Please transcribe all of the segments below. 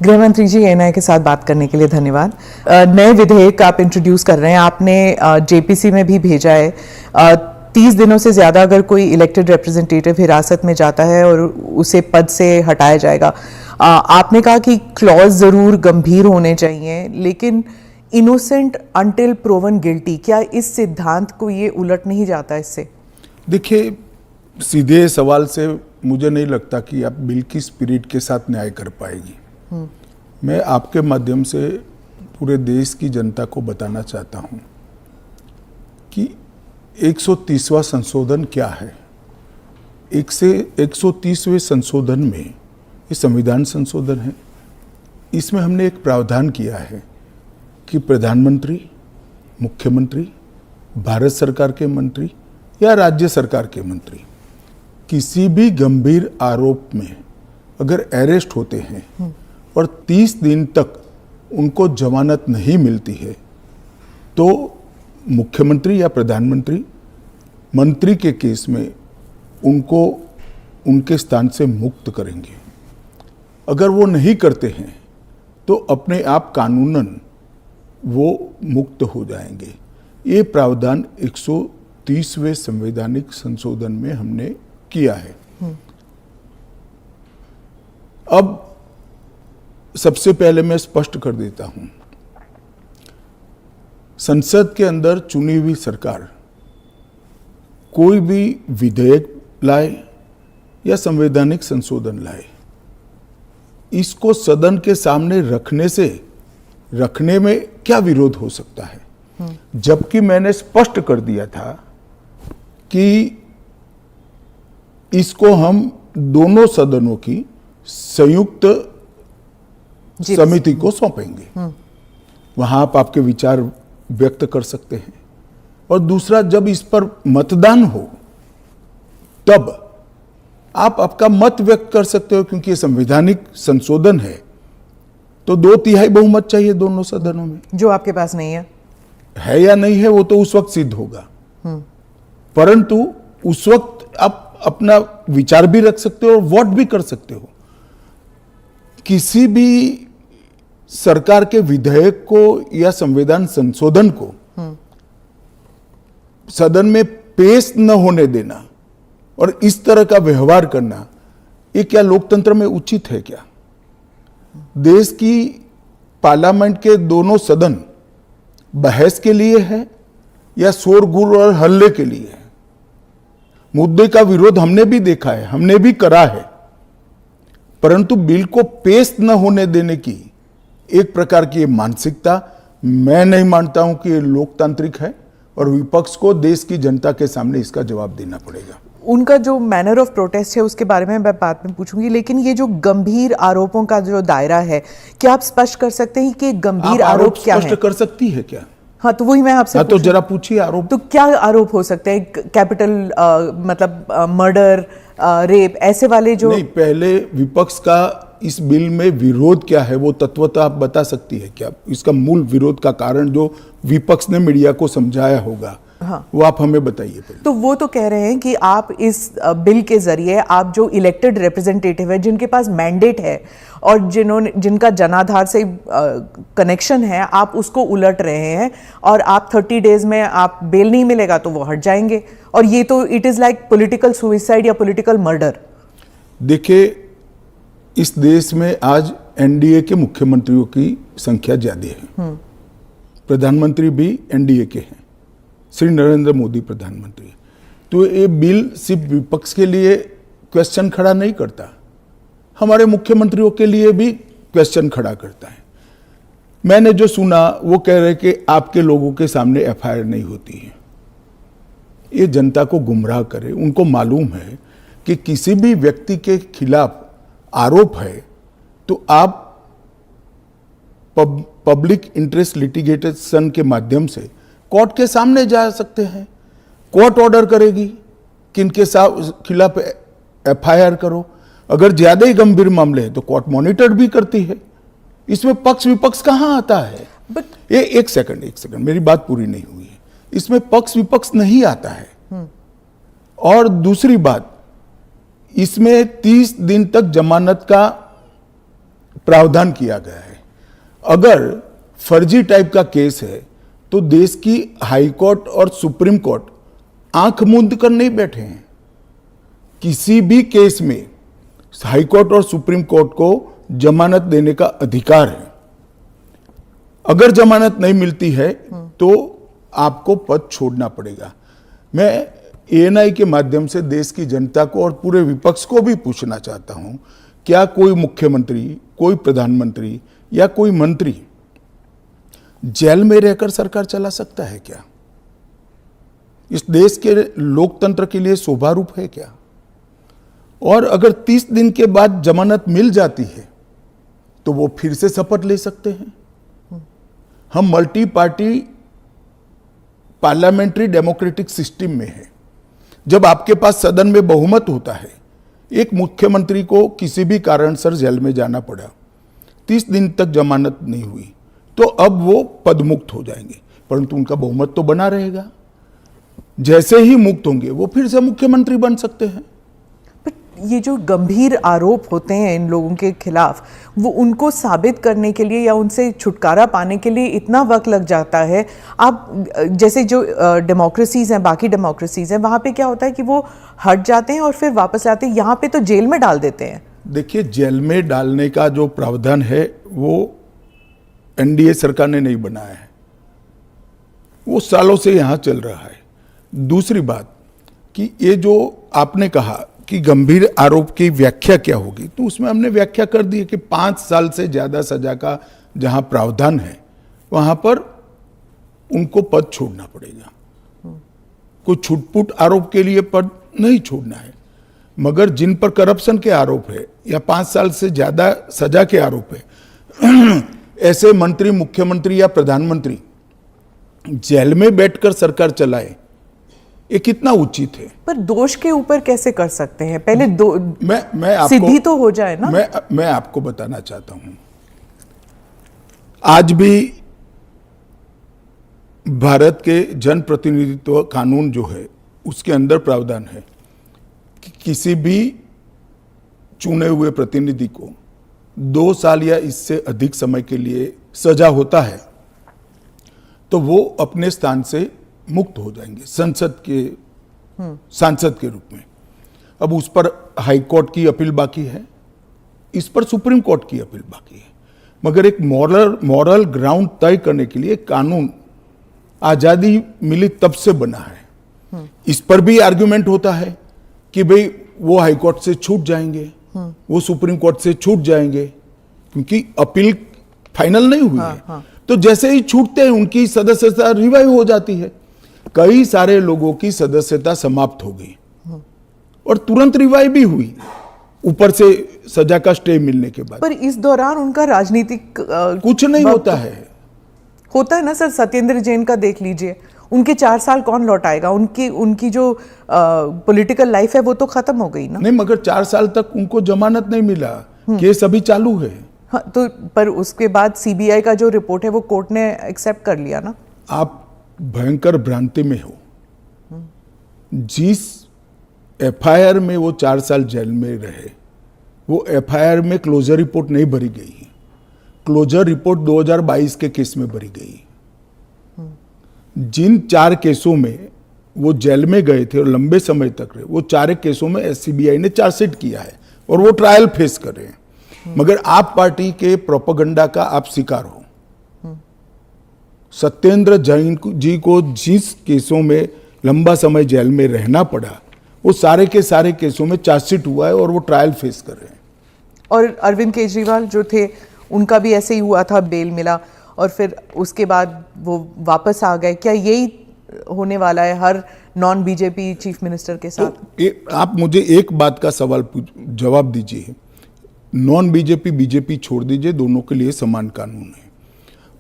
गृह मंत्री जी, एएनआई के साथ बात करने के लिए धन्यवाद। नए विधेयक आप इंट्रोड्यूस कर रहे हैं, आपने जेपीसी में भी भेजा है। 30 दिनों से ज़्यादा अगर कोई इलेक्टेड रिप्रेजेंटेटिव हिरासत में जाता है और उसे पद से हटाया जाएगा। आपने कहा कि क्लॉज ज़रूर गंभीर होने चाहिए, लेकिन इनोसेंट अंटिल प्रूवन गिल्टी, क्या इस सिद्धांत को ये उलट नहीं जाता इससे? देखिए, सीधे सवाल से मुझे नहीं लगता कि आप बिल की स्पिरिट के साथ न्याय कर पाएगी। मैं आपके माध्यम से पूरे देश की जनता को बताना चाहता हूं कि 130वां संशोधन क्या है। 130वें संशोधन में ये संविधान संशोधन है। इसमें हमने एक प्रावधान किया है कि प्रधानमंत्री, मुख्यमंत्री, भारत सरकार के मंत्री या राज्य सरकार के मंत्री किसी भी गंभीर आरोप में अगर अरेस्ट होते हैं और 30 दिन तक उनको जमानत नहीं मिलती है तो मुख्यमंत्री या प्रधानमंत्री मंत्री के केस में उनको उनके स्थान से मुक्त करेंगे। अगर वो नहीं करते हैं तो अपने आप कानूनन वो मुक्त हो जाएंगे। ये प्रावधान 130वें संवैधानिक संशोधन में हमने किया है। अब सबसे पहले मैं स्पष्ट कर देता हूं, संसद के अंदर चुनी हुई सरकार कोई भी विधेयक लाए या संवैधानिक संशोधन लाए, इसको सदन के सामने रखने में क्या विरोध हो सकता है। जबकि मैंने स्पष्ट कर दिया था कि इसको हम दोनों सदनों की संयुक्त समिति को सौंपेंगे। वहां आप आपके विचार व्यक्त कर सकते हैं। और दूसरा, जब इस पर मतदान हो तब आप आपका मत व्यक्त कर सकते हो, क्योंकि ये संवैधानिक संशोधन है तो 2/3 बहुमत चाहिए दोनों सदनों में, जो आपके पास नहीं है या नहीं है वो तो उस वक्त सिद्ध होगा। परंतु उस वक्त आप अपना विचार भी रख सकते हो और वोट भी कर सकते हो। किसी भी सरकार के विधेयक को या संविधान संशोधन को सदन में पेश न होने देना और इस तरह का व्यवहार करना, ये क्या लोकतंत्र में उचित है क्या? देश की पार्लियामेंट के दोनों सदन बहस के लिए है या शोरगुल और हल्ले के लिए है? मुद्दे का विरोध हमने भी देखा है, हमने भी करा है, परंतु बिल को पेश न होने देने की एक प्रकार की मानसिकता मैं नहीं मानता हूं कि ये लोकतांत्रिक है और विपक्ष को देश की जनता के सामने इसका जवाब देना पड़ेगा। उनका जो मैनर ऑफ प्रोटेस्ट है उसके बारे में मैं बाद में पूछूंगी, लेकिन ये जो गंभीर आरोपों का जो दायरा है, क्या आप स्पष्ट कर सकते हैं कि गंभीर आरोप क्या है? स्पष्ट कर सकती है क्या? हाँ, तो वही मैं आपसे तो जरा पूछिए आरोप। तो क्या आरोप हो सकते हैं? कैपिटल मतलब मर्डर, रेप, ऐसे वाले जो नहीं, पहले विपक्ष का इस बिल में विरोध क्या है वो तत्वतः आप बता सकती है क्या? इसका मूल विरोध का कारण जो विपक्ष ने मीडिया को समझाया होगा, हाँ, वो आप हमें बताइए पहले। तो वो तो कह रहे हैं कि आप इस बिल के जरिए आप जो इलेक्टेड रिप्रेजेंटेटिव है, जिनके पास मैंडेट है और जिनका जनाधार से कनेक्शन है, आप उसको उलट रहे हैं और आप 30 डेज में आप बेल नहीं मिलेगा तो वो हट जाएंगे। और ये तो it is like political suicide या पॉलिटिकल मर्डर। देखिए, इस देश में आज एनडीए के मुख्यमंत्रियों की संख्या ज्यादा है। प्रधानमंत्री भी एनडीए के हैं, श्री नरेंद्र मोदी प्रधानमंत्री। तो ये बिल सिर्फ विपक्ष के लिए क्वेश्चन खड़ा नहीं करता, हमारे मुख्यमंत्रियों के लिए भी क्वेश्चन खड़ा करता है। मैंने जो सुना वो कह रहे कि आपके लोगों के सामने एफआईआर नहीं होती है। ये जनता को गुमराह करे। उनको मालूम है कि किसी भी व्यक्ति के खिलाफ आरोप है तो आप पब्लिक इंटरेस्ट लिटिगेशन के माध्यम से कोर्ट के सामने जा सकते हैं। कोर्ट ऑर्डर करेगी कि इनके खिलाफ एफआईआर करो। अगर ज्यादा ही गंभीर मामले हैं तो कोर्ट मॉनिटर भी करती है। इसमें पक्ष विपक्ष कहां आता है? ये एक सेकंड मेरी बात पूरी नहीं हुई है। इसमें पक्ष विपक्ष नहीं आता है। और दूसरी बात, इसमें 30 दिन तक जमानत का प्रावधान किया गया है। अगर फर्जी टाइप का केस है तो देश की हाई कोर्ट और सुप्रीम कोर्ट आंख मूंद कर नहीं बैठे हैं। किसी भी केस में हाई कोर्ट और सुप्रीम कोर्ट को जमानत देने का अधिकार है। अगर जमानत नहीं मिलती है तो आपको पद छोड़ना पड़ेगा। मैं एएनआई के माध्यम से देश की जनता को और पूरे विपक्ष को भी पूछना चाहता हूं, क्या कोई मुख्यमंत्री, कोई प्रधानमंत्री या कोई मंत्री जेल में रहकर सरकार चला सकता है क्या? इस देश के लोकतंत्र के लिए शोभा रूप है क्या? और अगर 30 दिन के बाद जमानत मिल जाती है तो वो फिर से शपथ ले सकते हैं। हम multi party parliamentary democratic system में है। जब आपके पास सदन में बहुमत होता है, एक मुख्यमंत्री को किसी भी कारणसर जेल में जाना पड़ा, 30 दिन तक जमानत नहीं हुई, तो अब वो पदमुक्त हो जाएंगे, परंतु उनका बहुमत तो बना रहेगा। जैसे ही मुक्त होंगे वो फिर से मुख्यमंत्री बन सकते हैं। ये जो गंभीर आरोप होते हैं इन लोगों के खिलाफ, वो उनको साबित करने के लिए या उनसे छुटकारा पाने के लिए इतना वक्त लग जाता है। आप जैसे जो डेमोक्रेसीज हैं, बाकी डेमोक्रेसीज हैं, वहाँ पे क्या होता है कि वो हट जाते हैं और फिर वापस आते हैं। यहाँ पे तो जेल में डाल देते हैं। देखिए, जेल में डालने का जो प्रावधान है वो एनडीए सरकार ने नहीं बनाया है, वो सालों से यहाँ चल रहा है। दूसरी बात कि ये जो आपने कहा कि गंभीर आरोप की व्याख्या क्या होगी, तो उसमें हमने व्याख्या कर दी है कि 5 साल से ज्यादा सजा का जहां प्रावधान है वहां पर उनको पद छोड़ना पड़ेगा। कोई छुटपुट आरोप के लिए पद नहीं छोड़ना है, मगर जिन पर करप्शन के आरोप है या 5 साल से ज्यादा सजा के आरोप है, ऐसे मंत्री, मुख्यमंत्री या प्रधानमंत्री जेल में बैठकर सरकार चलाए, ये कितना उचित है? पर दोष के ऊपर कैसे कर सकते हैं? पहले मैं आपको सिद्धि तो हो जाए ना। मैं आपको बताना चाहता हूं, आज भी भारत के जन प्रतिनिधित्व कानून जो है उसके अंदर प्रावधान है कि किसी भी चुने हुए प्रतिनिधि को 2 साल या इससे अधिक समय के लिए सजा होता है तो वो अपने स्थान से मुक्त हो जाएंगे सांसद के रूप में। अब उस पर हाई कोर्ट की अपील बाकी है, इस पर सुप्रीम कोर्ट की अपील बाकी है, मगर एक मॉरल ग्राउंड तय करने के लिए कानून आजादी मिली तब से बना है। इस पर भी आर्गुमेंट होता है कि भाई वो हाई कोर्ट से छूट जाएंगे, वो सुप्रीम कोर्ट से छूट जाएंगे, क्योंकि अपील फाइनल नहीं हुई है। तो जैसे ही छूटते हैं उनकी सदस्यता रिवाइव हो जाती है। कई सारे लोगों की सदस्यता समाप्त हो गई और तुरंत रिवाइव भी हुई, ऊपर से सजा का स्टे मिलने के बाद। पर इस दौरान उनका राजनीतिक कुछ नहीं होता है ना सर। सत्येंद्र जैन का देख लीजिए, उनके 4 साल कौन लौटाएगा? उनकी जो पॉलिटिकल लाइफ है वो तो खत्म हो गई ना। नहीं, मगर 4 साल तक उनको जमानत नहीं मिला, केस अभी चालू है। हाँ, तो पर उसके बाद सीबीआई का जो रिपोर्ट है वो कोर्ट ने एक्सेप्ट कर लिया ना। आप भयंकर भ्रांति में हो। जिस एफआईआर में वो 4 साल जेल में रहे, वो एफआईआर में क्लोजर रिपोर्ट नहीं भरी गई। क्लोजर रिपोर्ट 2022 के केस में भरी गई। जिन 4 केसों में वो जेल में गए थे और लंबे समय तक रहे, वो 4 केसों में सीबीआई ने चार्जशीट किया है और वो ट्रायल फेस कर रहे हैं। मगर आप पार्टी के प्रोपेगेंडा का आप शिकार हो। सत्येंद्र जैन जी को जिस केसों में लंबा समय जेल में रहना पड़ा, वो सारे के सारे केसों में चार्जशीट हुआ है और वो ट्रायल फेस कर रहे हैं। और अरविंद केजरीवाल जो थे, उनका भी ऐसे ही हुआ था, बेल मिला और फिर उसके बाद वो वापस आ गए। क्या यही होने वाला है हर नॉन बीजेपी चीफ मिनिस्टर के साथ? तो आप मुझे एक बात का जवाब दीजिए। नॉन बीजेपी बीजेपी छोड़ दीजिए, दोनों के लिए समान कानून है,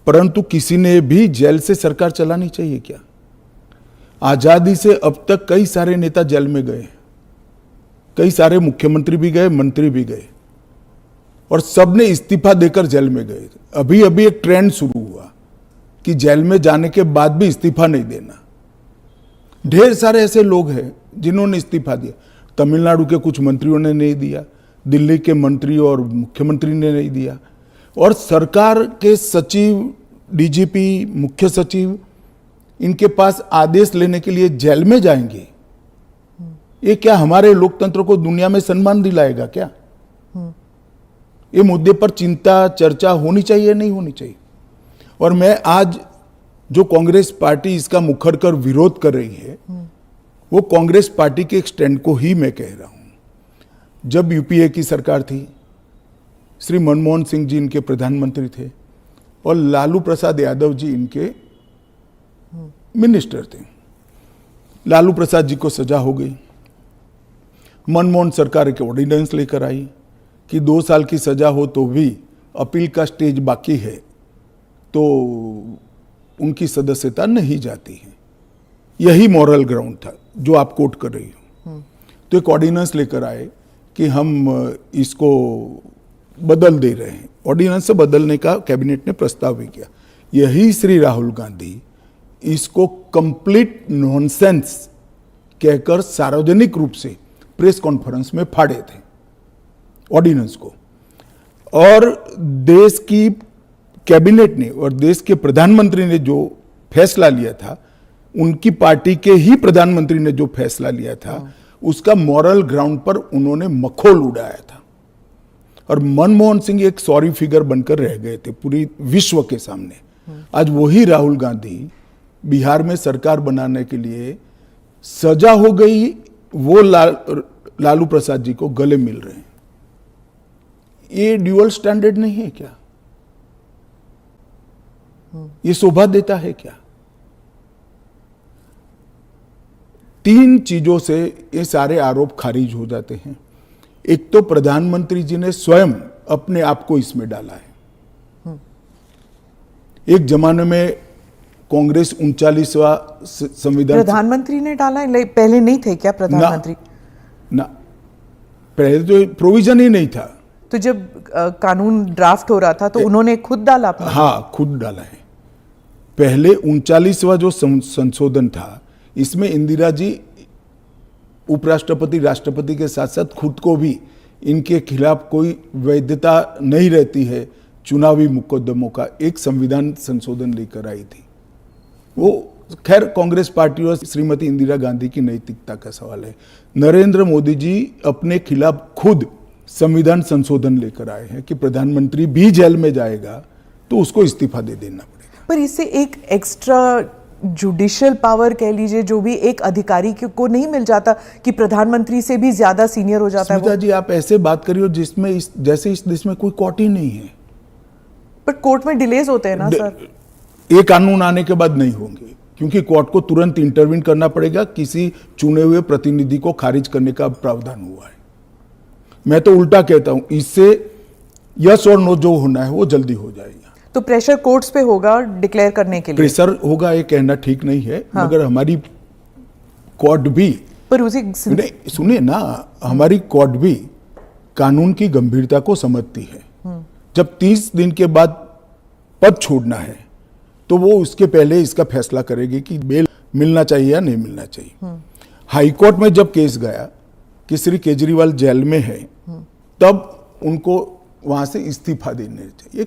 परंतु किसी ने भी जेल से सरकार चलानी चाहिए क्या? आजादी से अब तक कई सारे नेता जेल में गए, कई सारे मुख्यमंत्री भी गए, मंत्री भी गए, और सब ने इस्तीफा देकर जेल में गए। अभी अभी एक ट्रेंड शुरू हुआ कि जेल में जाने के बाद भी इस्तीफा नहीं देना। ढेर सारे ऐसे लोग हैं जिन्होंने इस्तीफा दिया। तमिलनाडु के कुछ मंत्रियों ने नहीं दिया, दिल्ली के मंत्री और मुख्यमंत्री ने नहीं दिया, और सरकार के सचिव, डीजीपी, मुख्य सचिव इनके पास आदेश लेने के लिए जेल में जाएंगे, ये क्या हमारे लोकतंत्र को दुनिया में सम्मान दिलाएगा क्या? ये मुद्दे पर चिंता, चर्चा होनी चाहिए, नहीं होनी चाहिए। और मैं आज जो कांग्रेस पार्टी इसका मुखर कर विरोध कर रही है, वो कांग्रेस पार्टी के एक स्टैंड को ही मैं कह रहा हूं। जब यूपीए की सरकार थी, श्री मनमोहन सिंह जी इनके प्रधानमंत्री थे और लालू प्रसाद यादव जी इनके मिनिस्टर थे। लालू प्रसाद जी को सजा हो गई। मनमोहन सरकार एक ऑर्डिनेंस लेकर आई कि 2 साल की सजा हो तो भी अपील का स्टेज बाकी है तो उनकी सदस्यता नहीं जाती है। यही मॉरल ग्राउंड था जो आप कोट कर रही हो। तो एक ऑर्डिनेंस लेकर आए कि हम इसको बदल दे रहे हैं। ऑर्डिनेंस से बदलने का कैबिनेट ने प्रस्ताव भी किया। यही श्री राहुल गांधी इसको कंप्लीट नॉनसेंस कहकर सार्वजनिक रूप से प्रेस कॉन्फ्रेंस में फाड़े थे ऑर्डिनेंस को। और देश की कैबिनेट ने और देश के प्रधानमंत्री ने जो फैसला लिया था, उनकी पार्टी के ही प्रधानमंत्री ने जो फैसला लिया था, उसका मॉरल ग्राउंड पर उन्होंने मखौल उड़ाया था। और मनमोहन सिंह एक सॉरी फिगर बनकर रह गए थे पूरी विश्व के सामने। आज वही राहुल गांधी बिहार में सरकार बनाने के लिए सजा हो गई, वो लालू प्रसाद जी को गले मिल रहे हैं। ये ड्यूअल स्टैंडर्ड नहीं है क्या? ये शोभा देता है क्या? 3 चीजों से ये सारे आरोप खारिज हो जाते हैं। एक तो प्रधानमंत्री जी ने स्वयं अपने आप को इसमें डाला है। एक जमाने में कांग्रेस 39वां संविधान, प्रधानमंत्री ने डाला है, पहले नहीं थे क्या प्रधानमंत्री? ना, पहले तो प्रोविजन ही नहीं था। तो जब कानून ड्राफ्ट हो रहा था तो उन्होंने खुद डाला अपना? हाँ, खुद डाला है। पहले 39वां जो संशोधन था, इसमें इंदिरा जी उपराष्ट्रपति, राष्ट्रपति के साथ साथ खुद को भी इनके खिलाफ कोई वैधता नहीं रहती है चुनावी मुकदमों का एक संविधान संशोधन लेकर आई थी। वो खैर कांग्रेस पार्टी और श्रीमती इंदिरा गांधी की नैतिकता का सवाल है। नरेंद्र मोदी जी अपने खिलाफ खुद संविधान संशोधन लेकर आए हैं कि प्रधानमंत्री भी जेल में जाएगा तो उसको इस्तीफा दे देना पड़ेगा। पर इससे एक एक्स्ट्रा जुडिशियल पावर कह लीजिए, जो भी एक अधिकारी को नहीं मिल जाता कि प्रधानमंत्री से भी ज्यादा सीनियर हो जाता है वो? जी, आप ऐसे बात करिए जिसमें जैसे इस देश में कोई कोर्ट ही नहीं है। पर कोर्ट में डिलेज होते हैं ना सर? ये कानून आने के बाद नहीं होंगे, क्योंकि कोर्ट को तुरंत इंटरवीन करना पड़ेगा। किसी चुने हुए प्रतिनिधि को खारिज करने का प्रावधान हुआ है। मैं तो उल्टा कहता हूं, इससे यस और नो जो होना है वो जल्दी हो जाएगा। तो प्रेशर कोर्ट्स पे होगा डिक्लेयर करने के लिए? प्रेशर होगा ये कहना ठीक नहीं है। हाँ। मगर हमारी कोर्ट भी, पर उसी सुनिए ना, हमारी कोर्ट भी कानून की गंभीरता को समझती है। जब 30 दिन के बाद पद छोड़ना है तो वो उसके पहले इसका फैसला करेगी कि बेल मिलना चाहिए या नहीं मिलना चाहिए। हाईकोर्ट में जब केस गया कि श्री केजरीवाल जेल में है, तब उनको वहां से इस्तीफा देने चाहिए।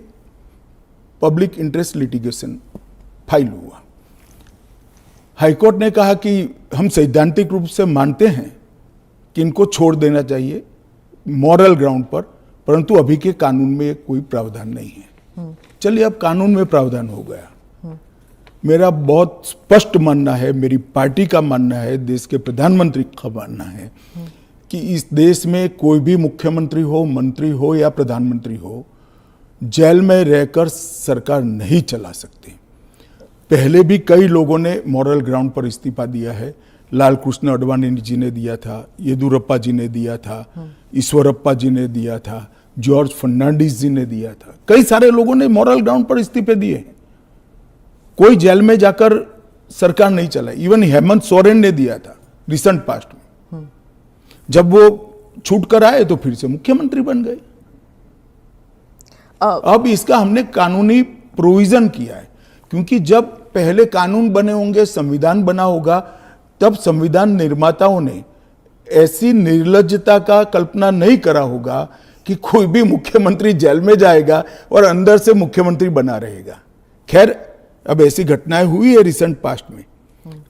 पब्लिक इंटरेस्ट लिटिगेशन फाइल हुआ। हाईकोर्ट ने कहा कि हम सैद्धांतिक रूप से मानते हैं कि इनको छोड़ देना चाहिए मॉरल ग्राउंड पर, परंतु अभी के कानून में कोई प्रावधान नहीं है। चलिए, अब कानून में प्रावधान हो गया। मेरा बहुत स्पष्ट मानना है, मेरी पार्टी का मानना है, देश के प्रधानमंत्री का मानना है कि इस देश में कोई भी मुख्यमंत्री हो, मंत्री हो या प्रधानमंत्री हो, जेल में रहकर सरकार नहीं चला सकते। पहले भी कई लोगों ने मॉरल ग्राउंड पर इस्तीफा दिया है। लाल कृष्ण अडवाणी जी ने दिया था, येदुरप्पा जी ने दिया था, ईश्वरप्पा जी ने दिया था, जॉर्ज फर्नांडिस जी ने दिया था। कई सारे लोगों ने मॉरल ग्राउंड पर इस्तीफे दिए हैं। कोई जेल में जाकर सरकार नहीं चलाई। इवन हेमंत सोरेन ने दिया था रिसेंट पास्ट में। जब वो छूट कर आए तो फिर से मुख्यमंत्री बन गए। अब इसका हमने कानूनी प्रोविजन किया है, क्योंकि जब पहले कानून बने होंगे, संविधान बना होगा, तब संविधान निर्माताओं ने ऐसी निर्लज्जता का कल्पना नहीं करा होगा कि कोई भी मुख्यमंत्री जेल में जाएगा और अंदर से मुख्यमंत्री बना रहेगा। खैर, अब ऐसी घटनाएं हुई है रिसेंट पास्ट में,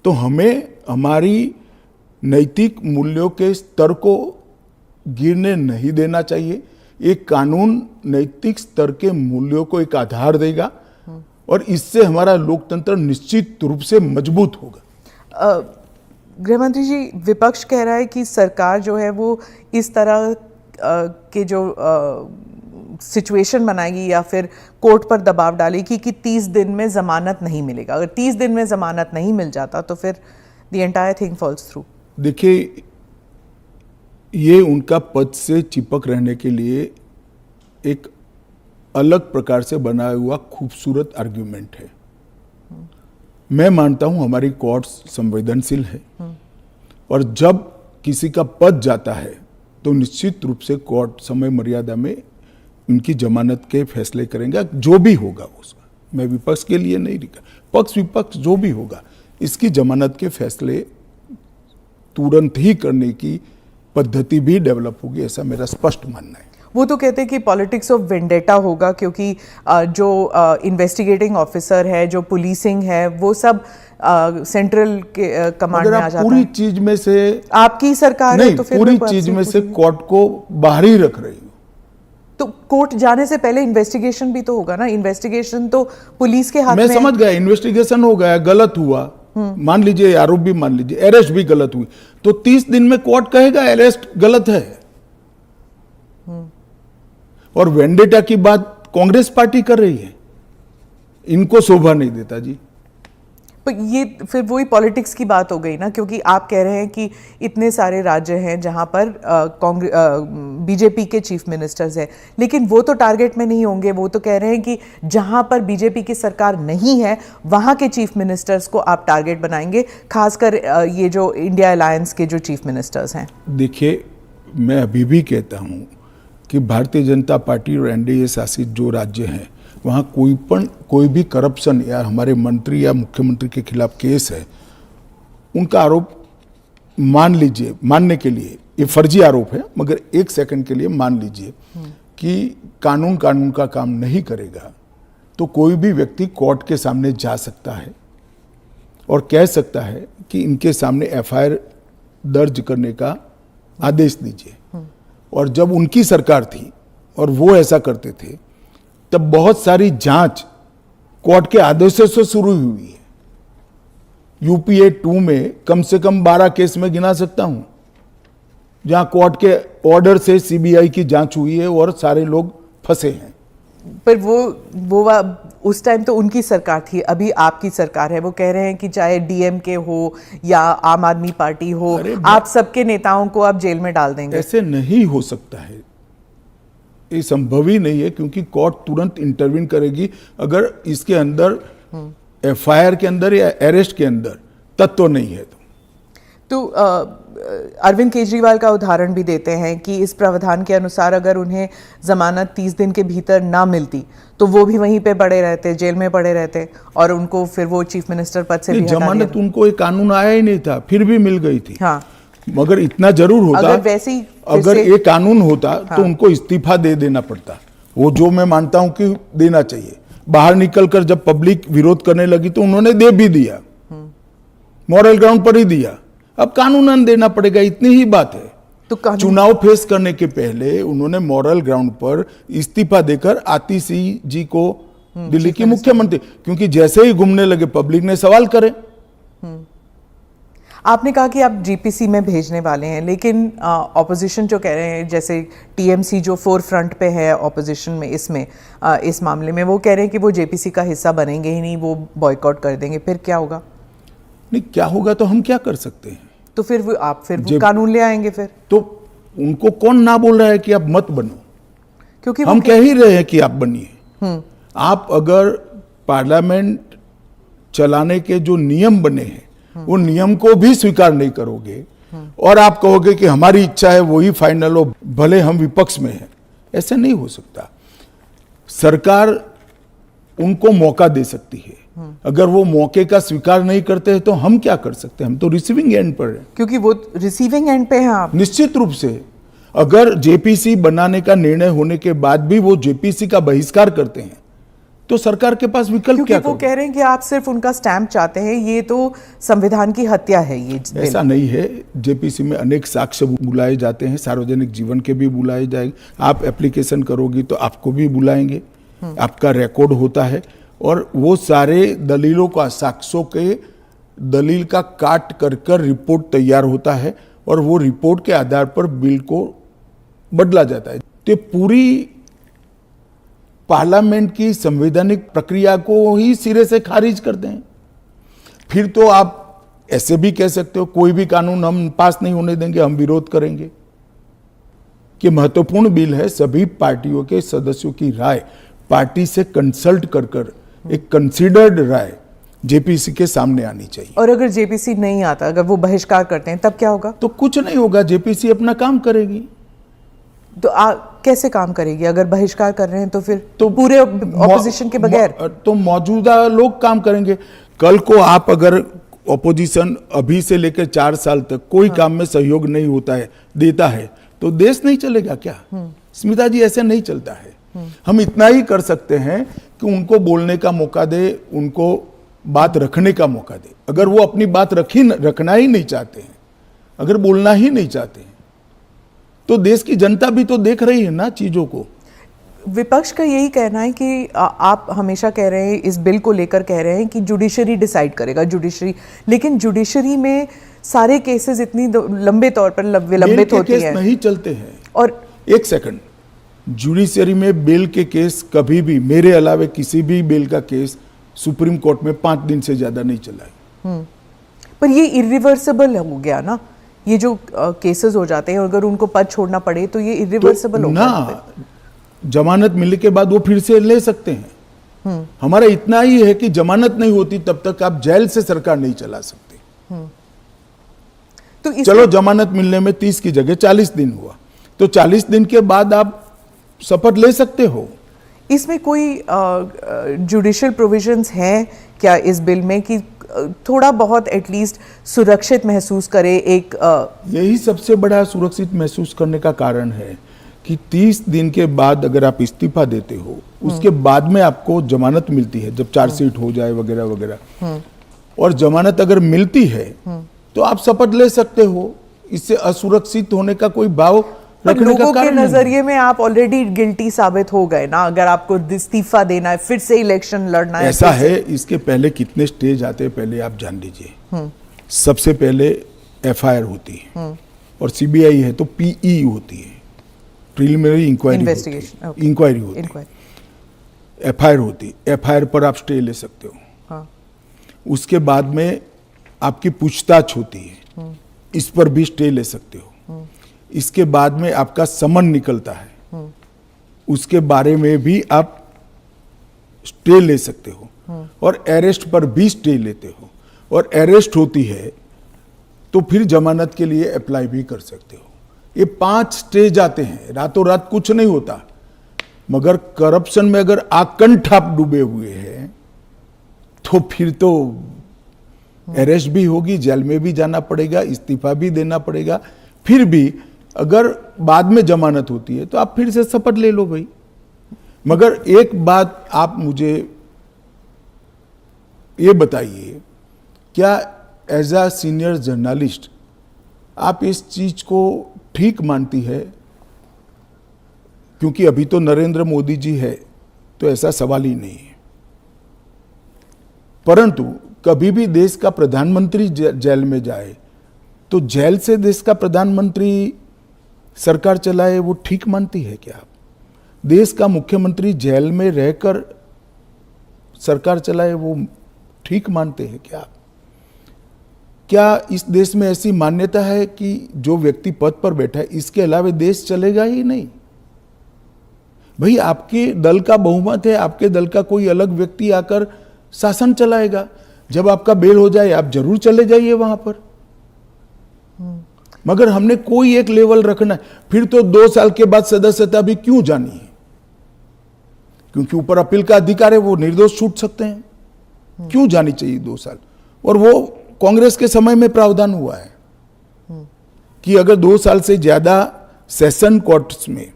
तो हमें हमारी नैतिक मूल्यों के स्तर को गिरने नहीं देना चाहिए। एक कानून नैतिक स्तर के मूल्यों को एक आधार देगा और इससे हमारा लोकतंत्र निश्चित रूप से मजबूत होगा। गृहमंत्री जी, विपक्ष कह रहा है कि सरकार जो है वो इस तरह के जो सिचुएशन बनाएगी या फिर कोर्ट पर दबाव डालेगी कि 30 दिन में जमानत नहीं मिलेगा। अगर 30 दिन में जमानत नहीं मिल जाता तो फिर the entire thing falls through. देखिए, ये उनका पद से चिपक रहने के लिए एक अलग प्रकार से बनाया हुआ खूबसूरत आर्ग्यूमेंट है। मैं मानता हूं हमारी कोर्ट्स संवेदनशील है और जब किसी का पद जाता है तो निश्चित रूप से कोर्ट समय मर्यादा में उनकी जमानत के फैसले करेंगे, जो भी होगा उसका। मैं विपक्ष के लिए नहीं लिखा, पक्ष विपक्ष जो भी होगा, इसकी जमानत के फैसले तुरंत ही करने की पद्धति भी डेवलप होगी, ऐसा मेरा स्पष्ट मानना है। वो तो कहते हैं कि पॉलिटिक्स ऑफ वेंडेटा होगा, क्योंकि जो इन्वेस्टिगेटिंग ऑफिसर है, जो पुलिसिंग है, वो सब सेंट्रल के कमांड में आ जाता है। पूरी चीज में से आपकी सरकार नहीं, है तो फिर पूरी चीज में से कोर्ट को बाहर ही रख रही हूँ। तो कोर्ट जाने से पहले इन्वेस्टिगेशन भी तो होगा ना। इन्वेस्टिगेशन तो पुलिस के हाथ में मैं समझ गया, इन्वेस्टिगेशन हो गया, गलत हुआ, मान लीजिए आरोप भी मान लीजिए, अरेस्ट भी गलत हुई, तो 30 दिन में कोर्ट कहेगा अरेस्ट गलत है। और वेंडेटा की बात कांग्रेस पार्टी कर रही है, इनको शोभा नहीं देता जी। पर ये फिर वही पॉलिटिक्स की बात हो गई ना, क्योंकि आप कह रहे हैं कि इतने सारे राज्य हैं जहां पर बीजेपी के चीफ मिनिस्टर्स हैं, लेकिन वो तो टारगेट में नहीं होंगे। वो तो कह रहे हैं कि जहां पर बीजेपी की सरकार नहीं है वहां के चीफ मिनिस्टर्स को आप टारगेट बनाएंगे, खासकर ये जो इंडिया अलायंस के जो चीफ मिनिस्टर्स हैं। देखिए, मैं अभी भी कहता हूं कि भारतीय जनता पार्टी और एनडीए शासित जो राज्य हैं वहाँ कोई भी करप्शन या हमारे मंत्री या मुख्यमंत्री के खिलाफ केस है, उनका आरोप मान लीजिए, मानने के लिए ये फर्जी आरोप है, मगर एक सेकंड के लिए मान लीजिए कि कानून का काम नहीं करेगा, तो कोई भी व्यक्ति कोर्ट के सामने जा सकता है और कह सकता है कि इनके सामने एफआईआर दर्ज करने का आदेश दीजिए। और जब उनकी सरकार थी और वो ऐसा करते थे, तब बहुत सारी जांच कोर्ट के आदेशों से शुरू हुई है। यूपीए 2 में कम से कम 12 केस में गिना सकता हूं जहां कोर्ट के ऑर्डर से सीबीआई की जांच हुई है और सारे लोग फंसे हैं। पर वो उस टाइम तो उनकी सरकार थी, अभी आपकी सरकार है। वो कह रहे हैं कि चाहे डीएमके हो या आम आदमी पार्टी हो, आप सबके नेताओं को आप जेल में डाल देंगे। ऐसे नहीं हो सकता है, ये संभव ही नहीं है, क्योंकि कोर्ट तुरंत इंटरवीन करेगी अगर इसके अंदर एफआईआर के अंदर या अरेस्ट के अंदर तत्व नहीं है तो अरविंद केजरीवाल का उदाहरण भी देते हैं कि इस प्रावधान के अनुसार अगर उन्हें जमानत 30 दिन के भीतर ना मिलती तो वो भी वहीं पे पड़े रहते, जेल में पड़े रहते, और उनको फिर वो चीफ मिनिस्टर पद से भी हटा दिया। जमानत उनको एक कानून आया ही नहीं था, फिर भी मिल गई थी। हाँ, मगर इतना जरूर होता, अगर ये कानून होता तो उनको इस्तीफा दे देना पड़ता। वो जो मैं मानता हूं कि देना चाहिए। बाहर निकलकर जब पब्लिक विरोध करने लगी तो उन्होंने दे भी दिया, मॉरल ग्राउंड पर ही दिया। अब कानूनन देना पड़ेगा, इतनी ही बात है। तो चुनाव फेस करने के पहले उन्होंने मॉरल ग्राउंड पर इस्तीफा देकर आतिशी जी को दिल्ली की मुख्यमंत्री, क्योंकि जैसे ही घूमने लगे पब्लिक ने सवाल करे। आपने कहा कि आप जीपीसी में भेजने वाले हैं, लेकिन ऑपोजिशन जो कह रहे हैं, जैसे टीएमसी जो फोर फ्रंट पे है ऑपोजिशन में, इसमें इस मामले में वो कह रहे हैं कि वो जेपीसी का हिस्सा बनेंगे ही नहीं, वो बॉयकॉट कर देंगे। फिर क्या होगा? नहीं, क्या होगा तो हम क्या कर सकते हैं? तो फिर वो कानून ले आएंगे फिर? तो उनको कौन ना बोल रहा है कि आप मत बनो, क्योंकि हम कह ही रहे हैं कि आप बनिए। आप अगर पार्लियामेंट चलाने के जो नियम बने हैं वो नियम को भी स्वीकार नहीं करोगे और आप कहोगे कि हमारी इच्छा है वही फाइनल हो, भले हम विपक्ष में हैं, ऐसे नहीं हो सकता। सरकार उनको मौका दे सकती है, अगर वो मौके का स्वीकार नहीं करते हैं तो हम क्या कर सकते हैं? हम तो रिसीविंग एंड पर हैं। क्योंकि वो रिसीविंग एंड पे हैं आप। निश्चित रूप से अगर जेपीसी बनाने का निर्णय होने के बाद भी वो जेपीसी का बहिष्कार करते हैं तो सरकार के पास विकल्प क्योंकि क्या वो करें? कह रहे हैं कि आप सिर्फ उनका स्टैंप चाहते हैं, ये तो संविधान की हत्या है ये बिल। ऐसा नहीं है। जेपीसी में अनेक साक्ष्य बुलाए जाते हैं, सार्वजनिक जीवन के भी बुलाए जाएंगे। आप एप्लीकेशन करोगी तो आपको भी बुलाएंगे, आपका रिकॉर्ड होता है और वो सारे दलीलों का, साक्ष्यों के दलील का काट कर कर रिपोर्ट तैयार होता है और वो रिपोर्ट के आधार पर बिल को बदला जाता है। तो पूरी पार्लियामेंट की संवैधानिक प्रक्रिया को ही सिरे से खारिज कर दें। फिर तो आप ऐसे भी कह सकते हो कोई भी कानून हम पास नहीं होने देंगे, हम विरोध करेंगे। कि महत्वपूर्ण बिल है, सभी पार्टियों के सदस्यों की राय पार्टी से कंसल्ट कर कर एक कंसीडर्ड राय जेपीसी के सामने आनी चाहिए। और अगर जेपीसी नहीं आता, अगर वो बहिष्कार करते हैं, तब क्या होगा? तो कुछ नहीं होगा, जेपीसी अपना काम करेगी। तो कैसे काम करेगी? अगर बहिष्कार कर रहे हैं तो फिर तो पूरे ऑपोजिशन के बगैर तो मौजूदा लोग काम करेंगे। कल को आप अगर ऑपोजिशन अभी से लेकर 4 साल तक कोई काम में सहयोग नहीं होता है, देता है, तो देश नहीं चलेगा क्या? स्मिता जी, ऐसे नहीं चलता है। हम इतना ही कर सकते हैं कि उनको बोलने का मौका दे, उनको बात रखने का मौका दे। अगर वो अपनी बात रखना ही नहीं चाहते हैं, अगर बोलना ही नहीं चाहते हैं, तो देश की जनता भी तो देख रही है ना चीजों को। विपक्ष का यही कहना है कि आप हमेशा कह रहे हैं, इस बिल को लेकर कह रहे हैं कि जुडिशरी डिसाइड करेगा, जुडिशरी। लेकिन जुडिशरी में सारे केसेस इतनी लंबे तौर पर विलंबित होती हैं, नहीं चलते हैं। और एक सेकंड, जुडिशरी में बिल के केस कभी भी, मेरे अलावे किसी भी बिल का केस सुप्रीम कोर्ट में 5 दिन से ज्यादा नहीं चला है। पर ये इरिवर्सिबल हो गया ना, ये जो केसेस हो जाते हैं, अगर उनको पद छोड़ना पड़े तो ये इरिवर्सिबल तो हो ना, जमानत मिलने के बाद वो फिर से ले सकते हैं। हमारा इतना ही है कि जमानत नहीं होती तब तक आप जेल से सरकार नहीं चला सकते। तो चलो, जमानत मिलने में 30 की जगह 40 दिन हुआ, तो 40 दिन के बाद आप शपथ ले सकते हो। इसमें कोई जुडिशियल प्रोविजंस हैं क्या इस बिल में कि थोड़ा बहुत एटलीस्ट सुरक्षित महसूस करे एक यही सबसे बड़ा सुरक्षित महसूस करने का कारण है कि 30 दिन के बाद अगर आप इस्तीफा देते हो, उसके बाद में आपको जमानत मिलती है, जब चार्जशीट हो जाए वगैरह वगैरह, और जमानत अगर मिलती है तो आप शपथ ले सकते हो। इससे असुरक्षित होने का कोई भाव रखने का लोगों के कारण नहीं। नजरिए में आप ऑलरेडी गिल्टी साबित हो गए ना, अगर आपको इस्तीफा देना है, फिर से इलेक्शन लड़ना है। ऐसा है, इसके पहले कितने स्टेज आते हैं पहले आप जान लीजिए। सबसे पहले एफआईआर होती है और सीबीआई है तो पीई होती है, प्रिलिमिनरी इंक्वायरी होती है, एफआईआर होती है। एफआईआर पर आप स्टे ले सकते हो। हाँ। उसके बाद में आपकी पूछताछ होती है, इस पर भी स्टे ले सकते हो। इसके बाद में आपका समन निकलता है, उसके बारे में भी आप स्टे ले सकते हो, और अरेस्ट पर भी स्टे लेते हो, और अरेस्ट होती है तो फिर जमानत के लिए अप्लाई भी कर सकते हो। ये 5 स्टेज आते हैं, रातों रात कुछ नहीं होता। मगर करप्शन में अगर आकंठ आप डूबे हुए हैं तो फिर तो अरेस्ट भी होगी, जेल में भी जाना पड़ेगा, इस्तीफा भी देना पड़ेगा। फिर भी अगर बाद में जमानत होती है तो आप फिर से शपथ ले लो भाई। मगर एक बात आप मुझे ये बताइए, क्या एज अ सीनियर जर्नलिस्ट आप इस चीज को ठीक मानती है? क्योंकि अभी तो नरेंद्र मोदी जी है तो ऐसा सवाल ही नहीं है, परंतु कभी भी देश का प्रधानमंत्री जेल में जाए तो जेल से देश का प्रधानमंत्री सरकार चलाए, वो ठीक मानती है क्या आप? देश का मुख्यमंत्री जेल में रहकर सरकार चलाए, वो ठीक मानते हैं क्या आप? क्या इस देश में ऐसी मान्यता है कि जो व्यक्ति पद पर बैठा है इसके अलावा देश चलेगा ही नहीं? भाई, आपके दल का बहुमत है, आपके दल का कोई अलग व्यक्ति आकर शासन चलाएगा। जब आपका बेल हो जाए आप जरूर चले जाइए वहां पर। मगर हमने कोई एक लेवल रखना है। फिर तो 2 साल के बाद सदस्यता भी क्यों जानी है? क्योंकि ऊपर अपील का अधिकार है, वो निर्दोष छूट सकते हैं। क्यों जानी चाहिए 2 साल? और वो कांग्रेस के समय में प्रावधान हुआ है कि अगर 2 साल से ज्यादा सेशन कोर्ट्स में